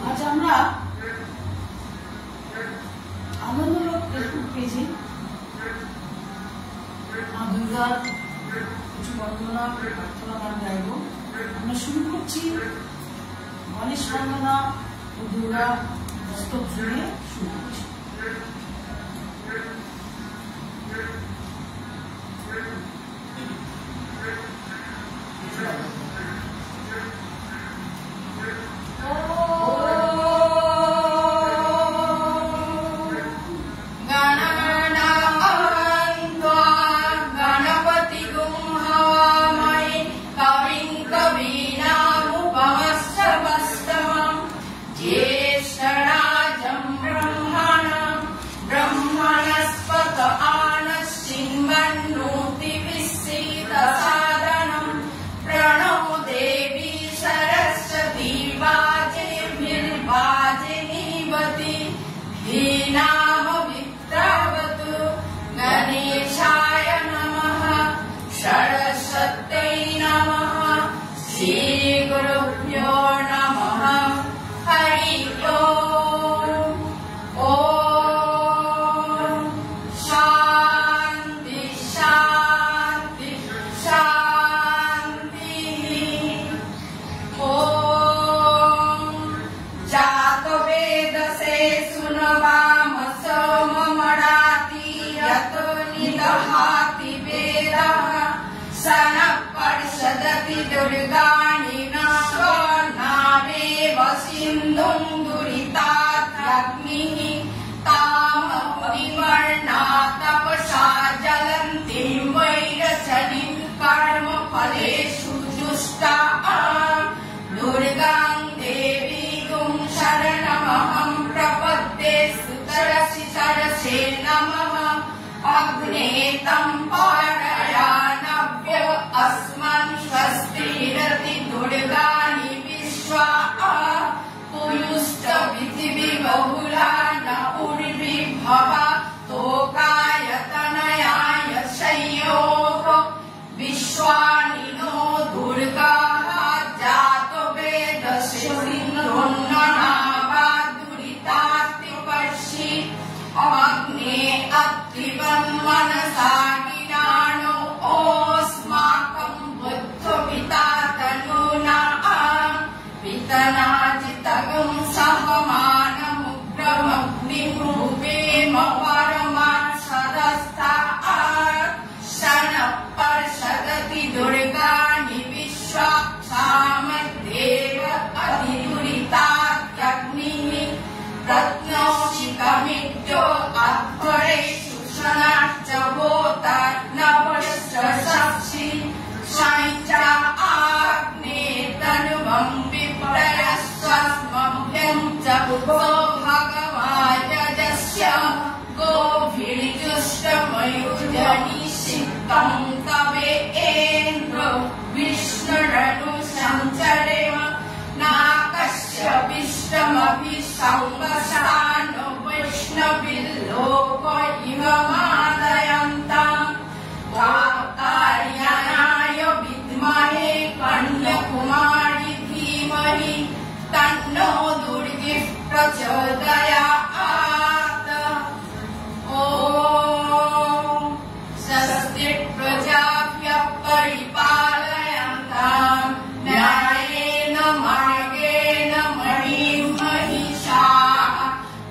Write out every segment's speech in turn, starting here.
আজ আমরা আনন্দলোক ফেসবুক পেজে মা দুর্গার কিছু বন্দনা প্রার্থনা গান গাইব। আমরা শুরু করছি গণেশ বন্দনা ও দুর্গা দস্তক জুড়ে শুরু করছি।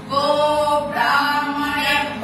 गो ब्राह्मण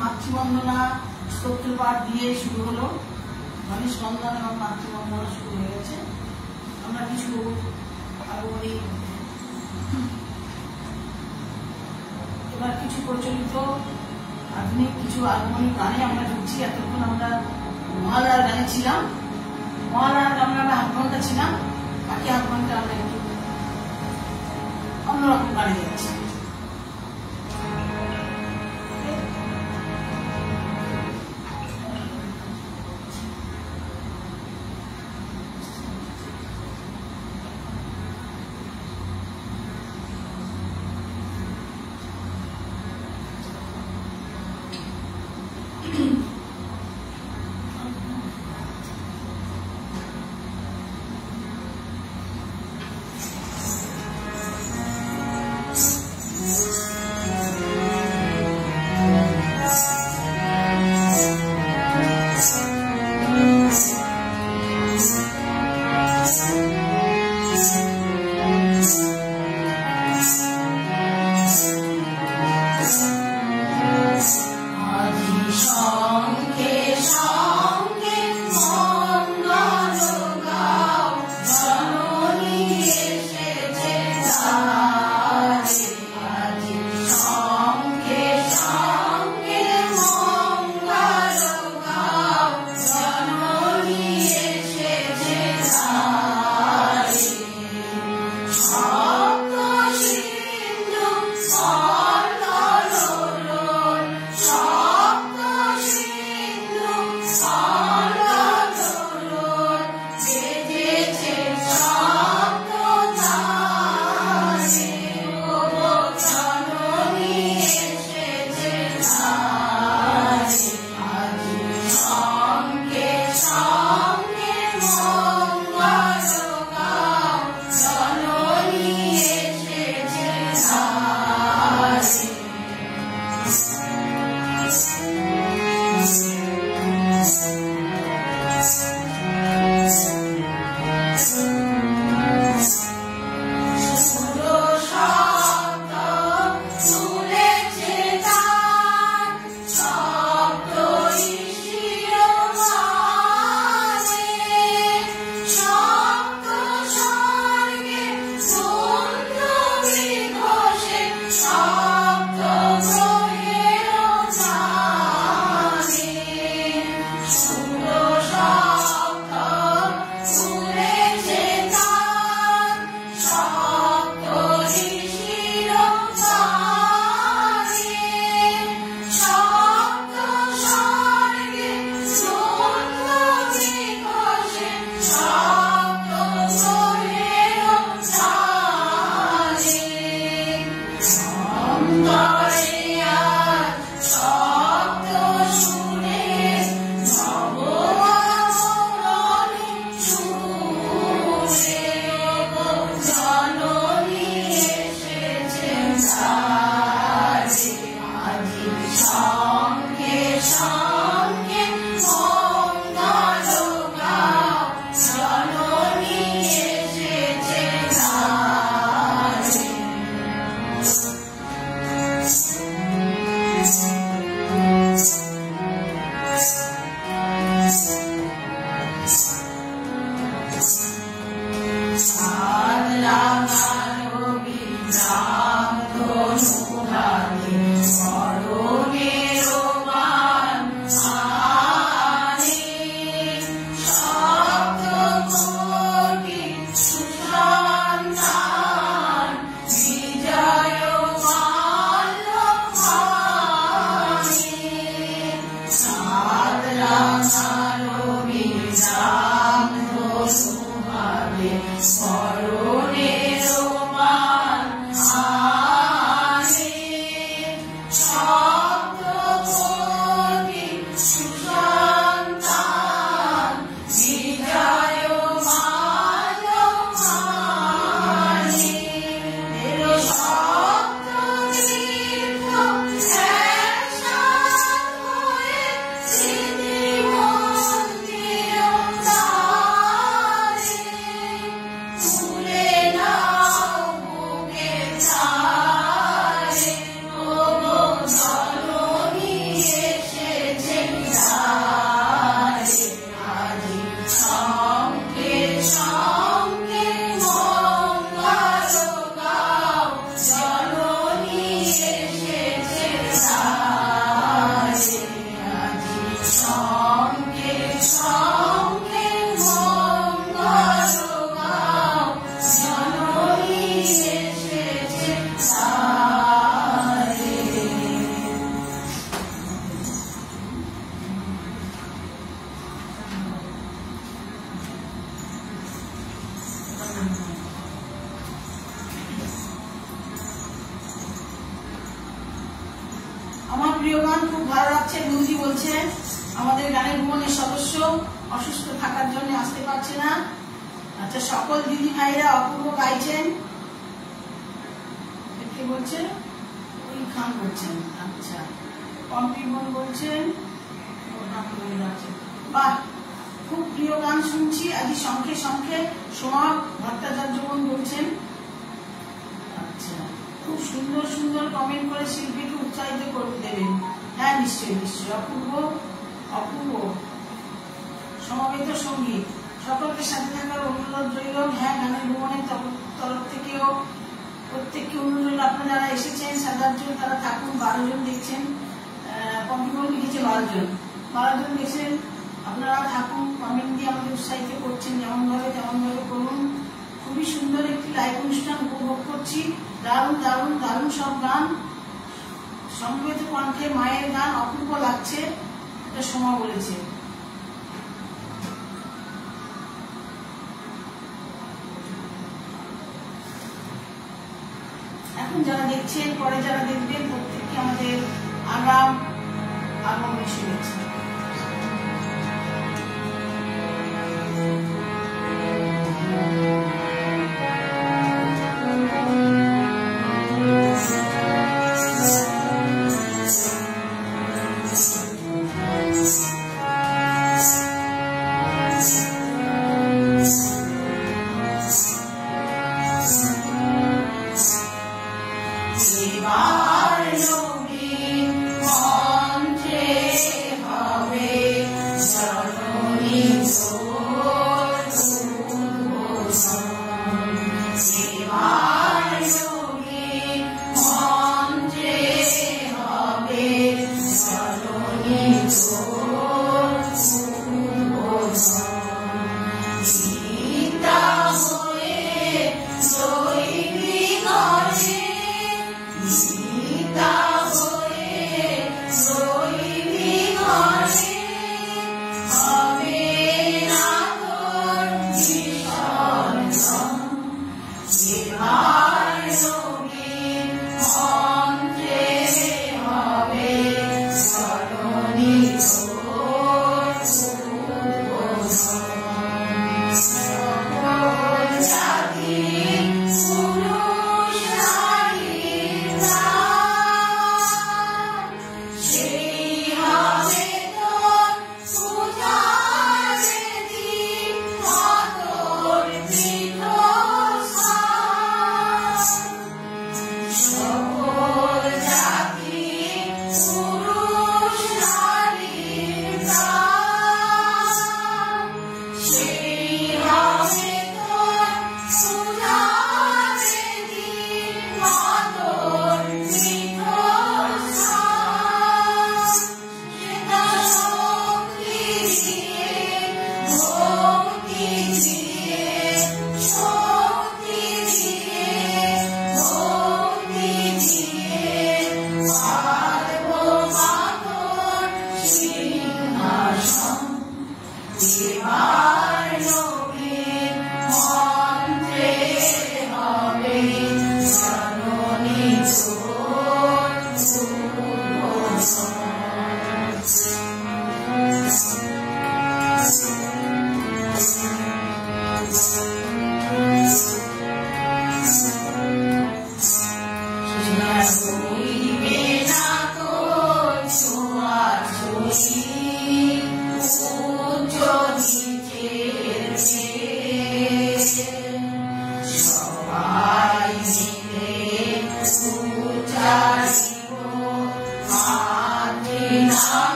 মাতৃবন্দনা স্তোত্র পাঠ দিয়ে শুরু হলো। গণেশ বন্দনা এবং মাতৃবন্দনা শুরু হয়ে গেছে। আমরা কিছু আগমনী এবার কিছু প্রচলিত আধুনিক কিছু আগমনী গানে আমরা ঢুকছি। এতক্ষণ আমরা মহালয়ার গানে ছিলাম, মহালয়ার গানে আমরা হাফ ঘন্টা ছিলাম, বাকি হাফ ঘন্টা আমরা একটু অন্যরকম গানে যাচ্ছি। প্রিয় গান খুব ভালো লাগছে। গুরুজি বলছেন আমাদের গানের ভুবনের সদস্য অসুস্থ থাকার জন্য আসতে পারছে না। আচ্ছা, সকল দিদি ভাইরা অপূর্ব গাইছেন। কে বলছেন? ওই খান বলছেন। আচ্ছা, কম্পিমন বলছেন। বাহ, খুব প্রিয় গান শুনছি আজ সংখ্যে সংখ্যে। সোমা ভট্টাচার্য বলছেন। আচ্ছা, খুব সুন্দর সুন্দর কমেন্ট করে শিল্পীকে উৎসাহিত করে দেবেন। হ্যাঁ, নিশ্চয়ই নিশ্চয়ই। অপূর্ব অপূর্ব সমবেত সঙ্গীত, সকলকে সাথে থাকার অনুরোধ রইল। হ্যাঁ, গানের ভুবনের তরফ থেকেও প্রত্যেককে অনুরোধ রইল। আপনারা যারা এসেছেন 7-8 জন, তারা থাকুন। 12 জন দেখছেন, কম্পিউটার লিখেছে 12 জন দেখছেন। আপনারা থাকুন, কমেন্ট দিয়ে আমাদের উৎসাহিত করছেন। যেমন ভাবে তেমন ভাবে করুন। খুবই সুন্দর একটি লাইভ অনুষ্ঠান উপভোগ করছি। দারুণ দারুণ দারুণ সব গান, সমবেত কণ্ঠে মায়ের গান অপূর্ব লাগছে, এটা সোমা বলেছে। এখন যারা দেখছেন, পরে যারা দেখবেন, প্রত্যেককে আমাদের আগাম আগমনের শুভেচ্ছা। এবার নবীন মঞ্চে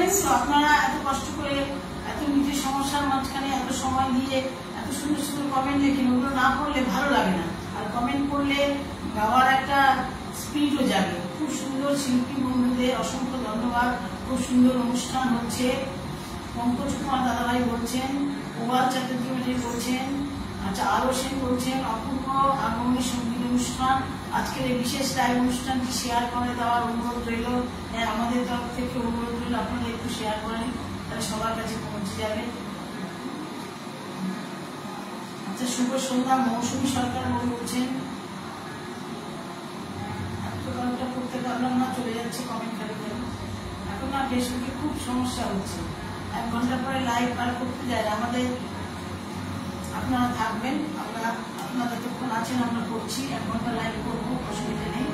দেখবেন তো আপনারা এত কষ্ট করে এত নিজের সমস্যার মাঝখানে এত সময় দিয়ে এত সুন্দর সুন্দর কমেন্ট লেখেন, ওগুলো না পড়লে ভালো লাগে না। আর কমেন্ট পড়লে গাওয়ার একটা স্পিরিটও জাগে। খুব সুন্দর শিল্পী বন্ধুদের অসংখ্য ধন্যবাদ। খুব সুন্দর অনুষ্ঠান হচ্ছে। পঙ্কজ কুমার দাদাভাই বলছেন, প্রভাত চ্যাটার্জি ম্যাটারি বলছেন, আচ্ছা আরো সেন বলছেন অপূর্ব আগমনী সঙ্গীত অনুষ্ঠান। আজকের এই বিশেষ লাইভ অনুষ্ঠানটি শেয়ার করে দেওয়ার অনুরোধ রইল। আমাদের তরফ থেকে অনুরোধ রইল আপনারা একটু শেয়ার করেন, তাহলে সবার কাছে পৌঁছে যাবে। আচ্ছা শুভ সন্ধ্যা মৌসুমী সরকার বলছেন, এতটা করতে পারলাম না, চলে যাচ্ছে কমেন্ট করে। এখন না ফেসবুকে খুব সমস্যা হচ্ছে, 1 ঘন্টা পরে লাইভ আর করতে যায় আমাদের। আপনারা থাকবেন, আমরা আপনারা যতক্ষণ আছেন আমরা করছি, 1 ঘন্টা লাইভ করবো, অসুবিধা নেই।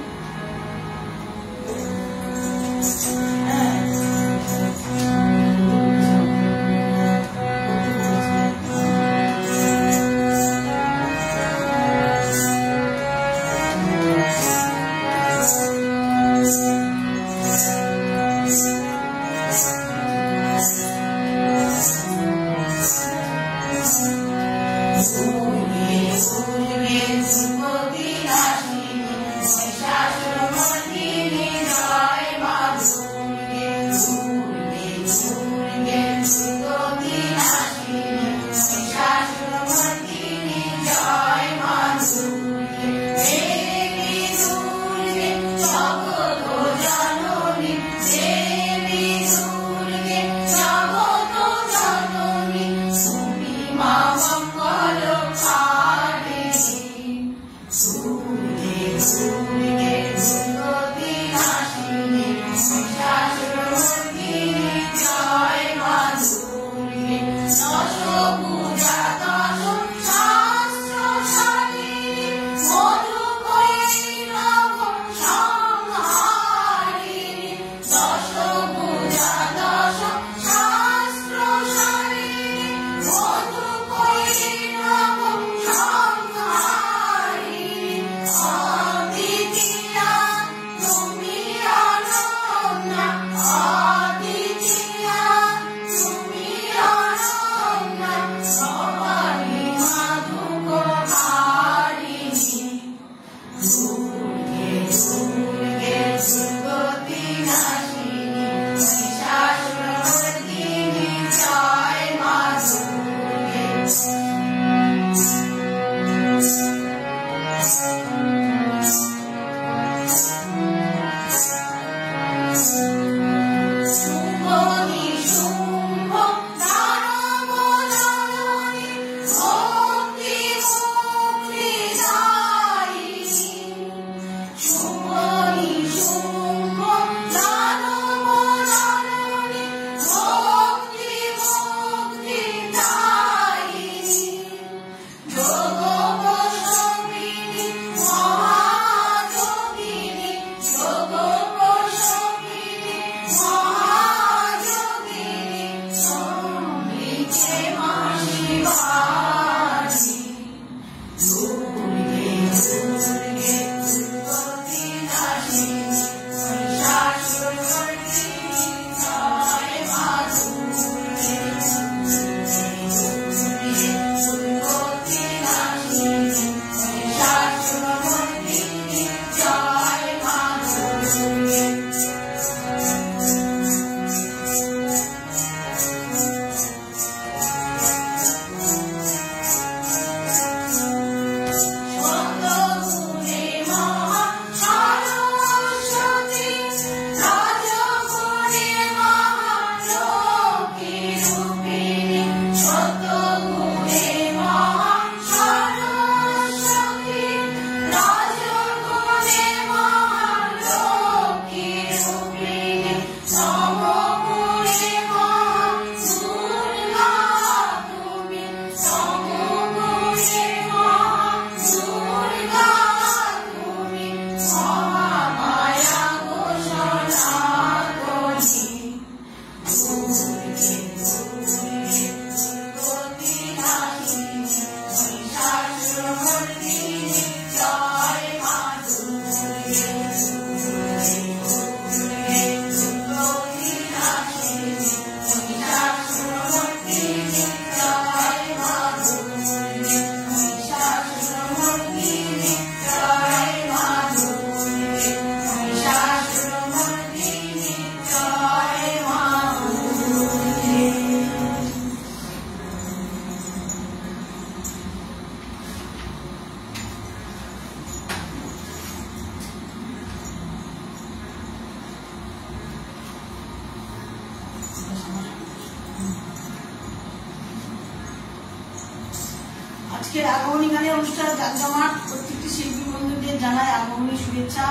আজকের আগমনী গানের অনুষ্ঠান জাকজমাট। প্রত্যেকটি শিল্পী বন্ধুদের জানায় আগমনী শুভেচ্ছা।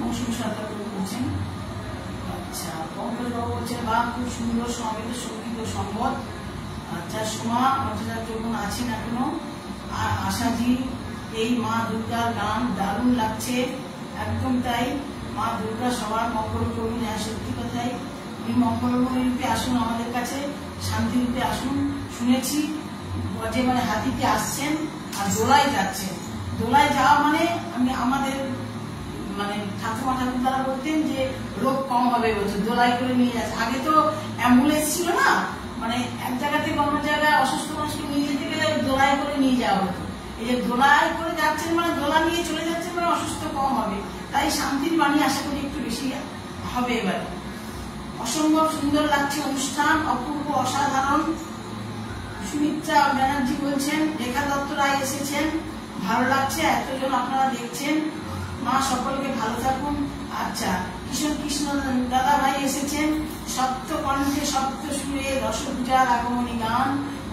মৌসুমী সরকার বলছেন, আচ্ছা পঙ্কজ বাবু বলছেন বা খুব সুন্দর সমাবেত সঙ্গীত ও সংবাদ। আচ্ছা সোমা ভট্টাচার্য আছেন এখনো। আর আশাজি এই মা দুর্গার গান দারুণ লাগছে। একদম তাই, মা দুর্গা সবার মঙ্গল করুন। সত্যি কথাই, উনি মঙ্গলময়ী রূপে আসুন আমাদের কাছে, শান্তি রূপে আসুন। শুনেছি যে মানে হাতিতে আসছেন আর দোলায় যাচ্ছেন। দোলায় যাওয়া মানে আমাদের মানে ঠাকুমা ঠাকুরদারা বলতেন যে রোগ কম হবে বলছে, দোলায় করে নিয়ে যাচ্ছে। আগে তো অ্যাম্বুলেন্স ছিল না, মানে এক জায়গা থেকে অন্য জায়গায় অসুস্থ মানুষকে নিয়ে যেতে গেলে দোলায় করে নিয়ে যাওয়া হতো। এই যে দোলায় করে যাচ্ছেন মানে দোলা নিয়ে চলে যাচ্ছেন মানে অসুস্থ কম হবে। তাই শান্তির বাণী আশা করি একটু বেশি হবে এবার। অসম্ভব সুন্দর লাগছে অনুষ্ঠান, অপূর্ব অসাধারণ। সুমিত্রা ব্যানার্জি বলছেন রেখা দত্ত রায় এসেছেন, ভালো লাগছে এতজন আপনারা দেখছেন। মা সকলকে ভালো থাকুন। আচ্ছা কিশোর কৃষ্ণ দাদা ভাই এসেছেন, সপ্ত কণ্ঠে সপ্ত সুরে রসপূজার আগমনী গান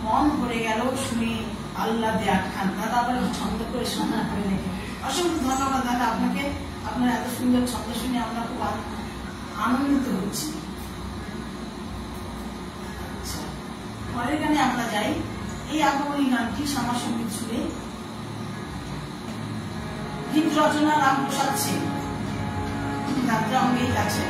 মন ভরে গেল শুনে আল্লাদে আটখান। দাদা আবার ছন্দ করে শোনা করে রেখে অসংখ্য ধন্যবাদ দাদা আপনাকে। আপনার এত সুন্দর ছন্দ শুনে আমরা খুব আনন্দিত হচ্ছি। আচ্ছা পরের গানে আমরা যাই। এই আগমনী গানটি শ্যামা সঙ্গীত সুরে, গীত রচনা রামপ্রসাদ সেন, যাত্রা অঙ্গেই আছে।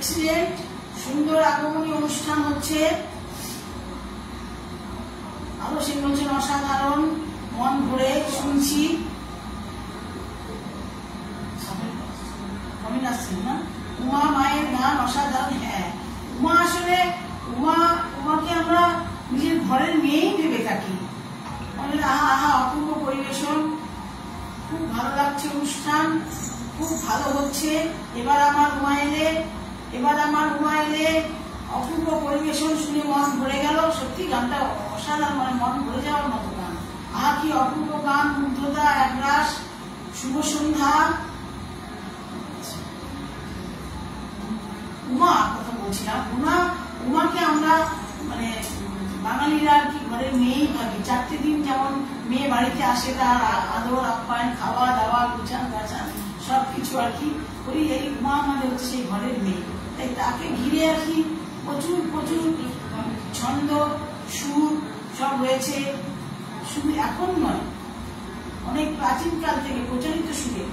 এক্সিলেন্ট, সুন্দর আগমনী অনুষ্ঠান হচ্ছে। আরো সে বলছেন অসাধারণ, মন ভরে শুনছি। না উমা মায়ের গান অসাধারণ। হ্যাঁ, উমা আসলে উমাকে আমরা নিজের ঘরের মেয়েই ভেবে থাকি। আহা আহা অপূর্ব পরিবেশন, খুব ভালো লাগছে অনুষ্ঠান, খুব ভালো হচ্ছে। এবার আমার উমা এলে অপূর্ব পরিবেশন শুনে মন ভরে গেল। সত্যি গানটা অসাধারণ, মানে মন ভরে যাওয়ার মতো গান। আহা কি অপূর্ব গান, মুগ্ধতা একরাশ। শুভ সন্ধ্যা। উমা কথা বলছিলাম, উমাকে আমরা মানে বাঙালিরা আর কি ঘরের মেয়েই ভাবি। 4টে দিন যেমন মেয়ে বাড়িতে আসে, তার আদর আপ্যায়ন, খাওয়া দাওয়া, গুছান গাছান সবকিছু আর কি করি। এই উমা আমাদের হচ্ছে সেই ঘরের মেয়ে। তাই তাকে ঘিরে আর কি প্রচুর প্রচুর ছন্দ সুর সব রয়েছে। শুধু এখন নয়, অনেক প্রাচীনকাল থেকে প্রচলিত সুরে।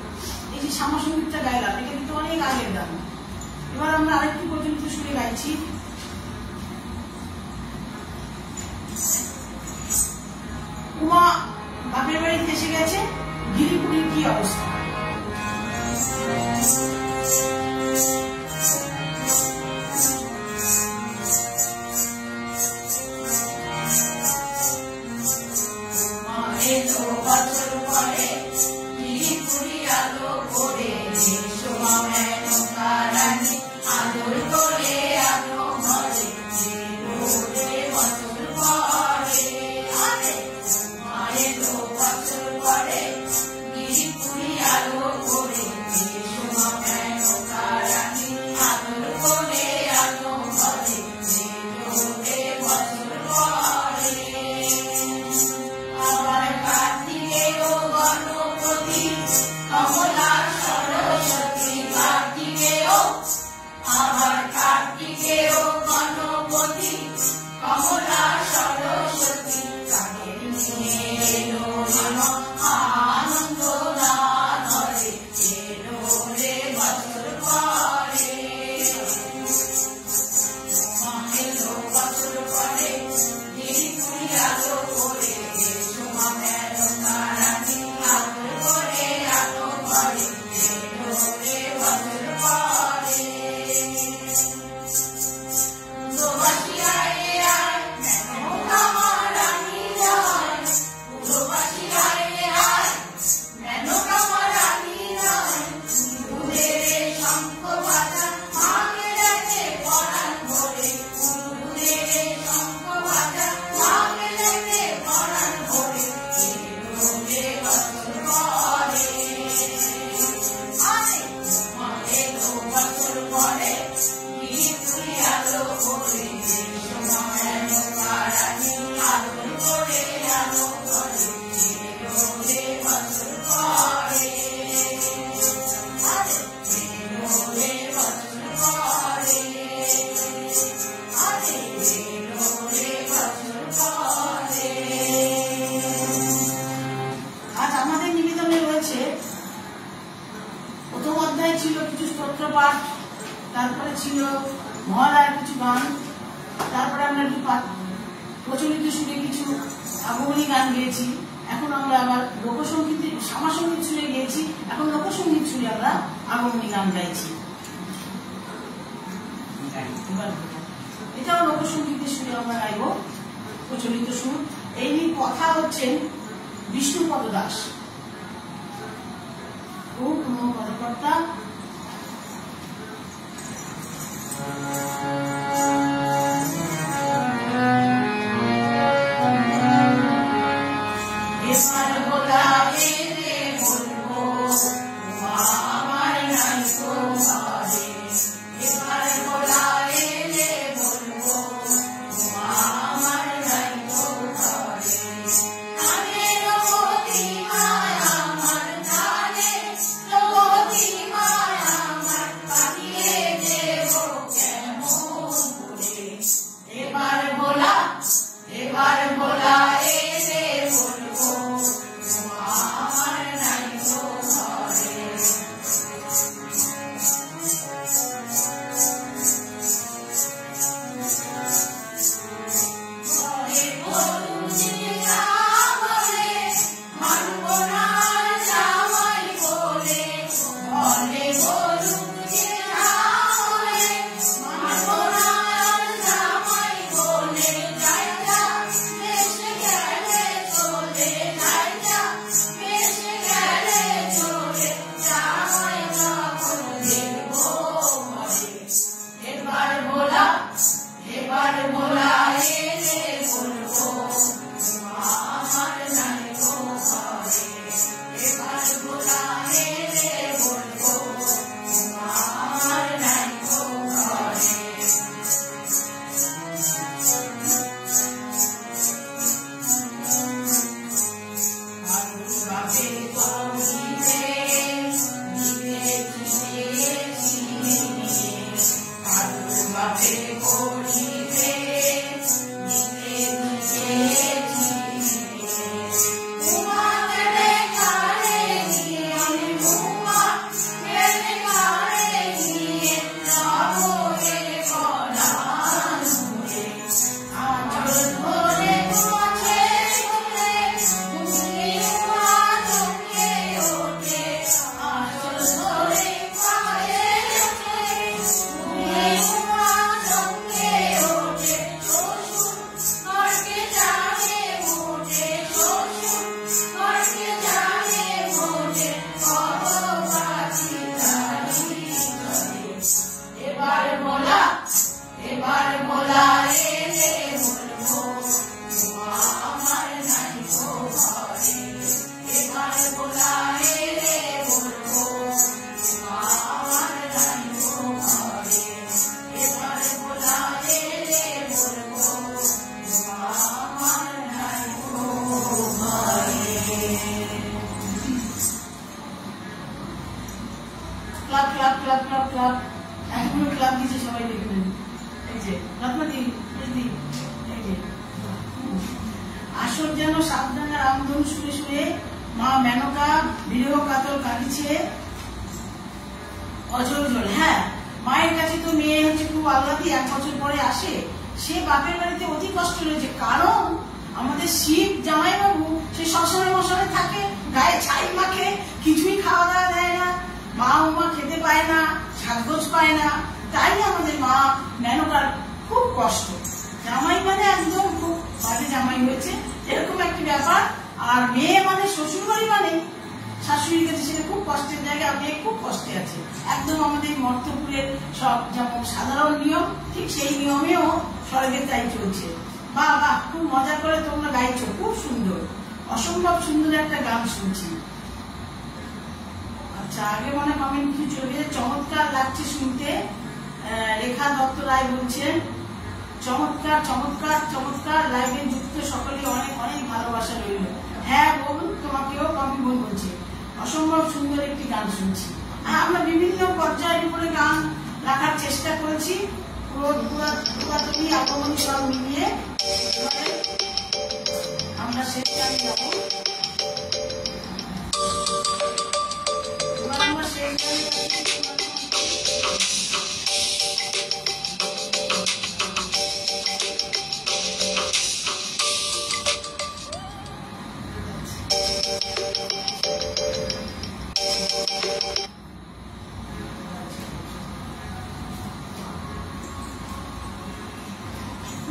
এই যে শ্যামা সঙ্গীতটা গাইলাম, এটা কিন্তু অনেক আগের গান। এবার আমরা আরেকটু প্রচলিত সুরে গাইছি। উমা বাপের বাড়িতে এসে গেছে, গিরিপুরীর কি অবস্থা। তারপরে ছিল মহালয়ার কিছু গান, তারপরে আমরা একটু প্রচলিত সুরে কিছু আগমনী গান গেয়েছি। এখন আমরা আবার লোকসঙ্গীত, শ্যামা সঙ্গীত সুরে গিয়েছি, এখন লোকসঙ্গীত সুরে আমরা আগমনী গান গাইছি। এটাও লোকসঙ্গীতের সুরে আমরা গাইব, প্রচলিত সুর। এই নিয়ে কথা হচ্ছেন বিষ্ণুপদ দাস, খুব পদকর্তা। Mama club club club club club এখনো ক্লাব দিচ্ছে সবাই দেখবেন। এই যে রত্নাদি এই যে আসর যেন সাবধানে রামধন শুনে শুনে মা মেনকা বিরহ কাতর কাঁদিছে অজর জল। হ্যাঁ, মায়ের কাছে তো মেয়ে হচ্ছে খুব আহ্লাদি, 1 বছর পরে আসে। সে বাপের বাড়িতে অতি কষ্ট রয়েছে, কারণ আমাদের শিব জামাইবাবু সে সবসময় মশারে থাকে, গায়ে ছাই মাখে, কিছুই খাওয়া দাওয়া দেয় না, মা উমা খেতে পায় না, সাজগোজ পায় না। তাই আমাদের মা মেনকার খুব কষ্ট। জামাই মানে একদম খুব বাজে জামাই হয়েছে, এরকম একটি ব্যাপার। আর মেয়ে মানে শ্বশুর বাড়ি মানে শাশুড়ির কাছে সেটা খুব কষ্টের জায়গা, মেয়ে খুব কষ্টে আছে। একদম আমাদের মর্তপুরের সব যেমন সাধারণ নিয়ম, ঠিক সেই নিয়মেও স্বর্গে তাই চলছে। বাহ বাহ, খুব মজা করে তোমরা গাইছো, খুব সুন্দর, অসম্ভব সুন্দর একটা গান শুনছি। আচ্ছা, আগে মনে কমেন্ট কিছু চলবে। চমৎকার লাগছে শুনতে, রেখা দত্ত রায় বলছেন চমৎকার চমৎকার চমৎকার, লাইভে যুক্ত সকলে অনেক অনেক ভালোবাসা রইল। হ্যাঁ বোন, তোমাকেও কবি বোন বলছে, অসম্ভব সুন্দর একটি গান শুনছি। আমরা বিভিন্ন পর্যায়ের উপরে গান রাখার চেষ্টা করেছি, পুরাতনী আগমনী সব মিলিয়ে আমরা শেষ গানে যাব। আমরা শেষ গানে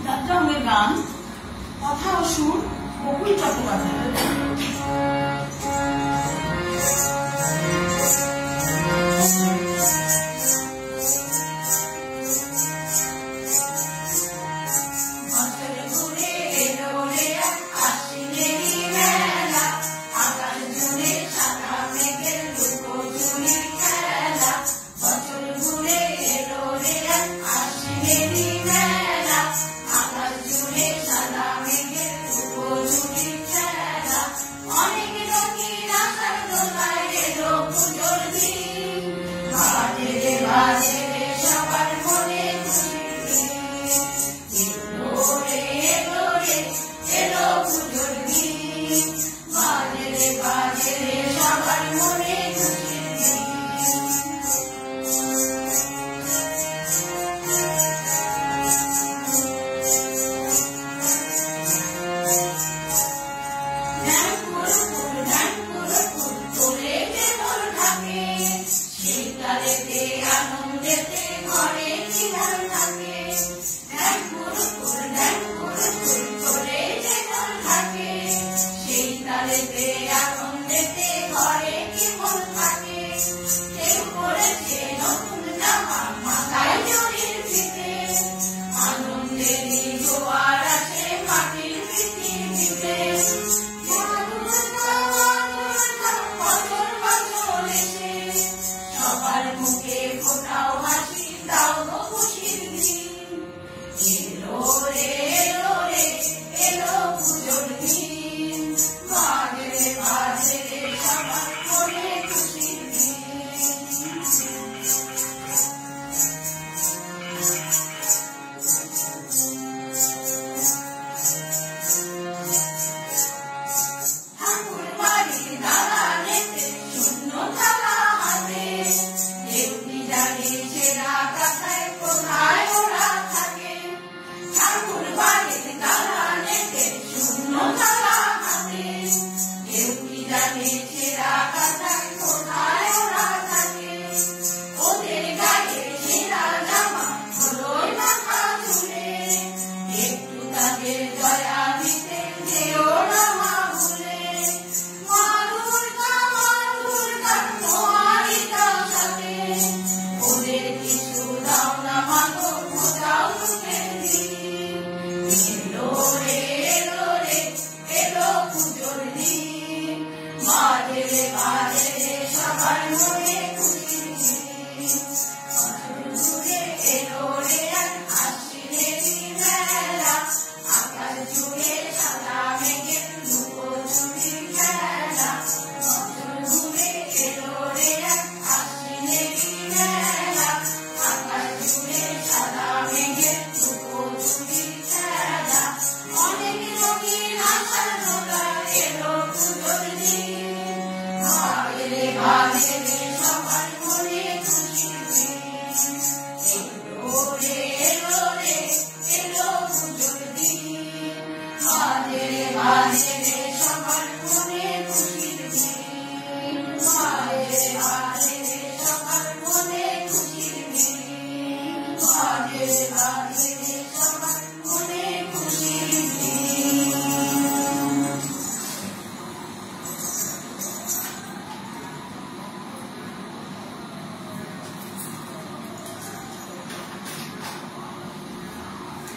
দাদরামের গান, কথা ও সুর বকুল চট্টোপাধ্যায়। মুখে ফোটাও হাসি, দাও গো খুশির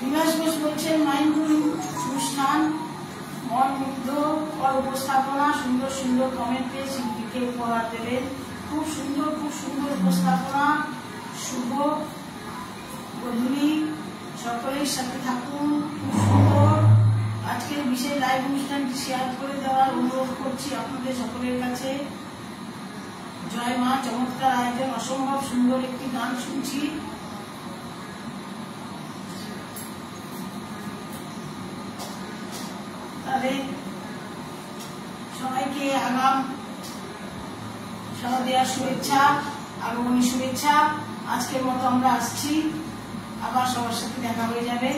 বিভাস ঘোষ বলছেন মাইন্ডফুল অনুষ্ঠান, মন মুগ্ধ আর উপস্থাপনা, সুন্দর সুন্দর কমেন্টে শিল্পীকে উপহার দেবেন। খুব সুন্দর উপস্থাপনা। শুভ গধূলি, সকলের সাথে থাকুন। খুব সুন্দর আজকের বিশেষ লাইভ অনুষ্ঠানটি শেয়ার করে দেওয়ার অনুরোধ করছি আপনাদের সকলের কাছে। জয় মা, চমৎকার আয়োজন, অসম্ভব সুন্দর একটি গান শুনছি। তাহলে সবাইকে আগাম শারদীয়ার শুভেচ্ছা, আগমনী শুভেচ্ছা। আজকের মতো আমরা আসছি, আবার সবার সাথে দেখা হয়ে যাবে।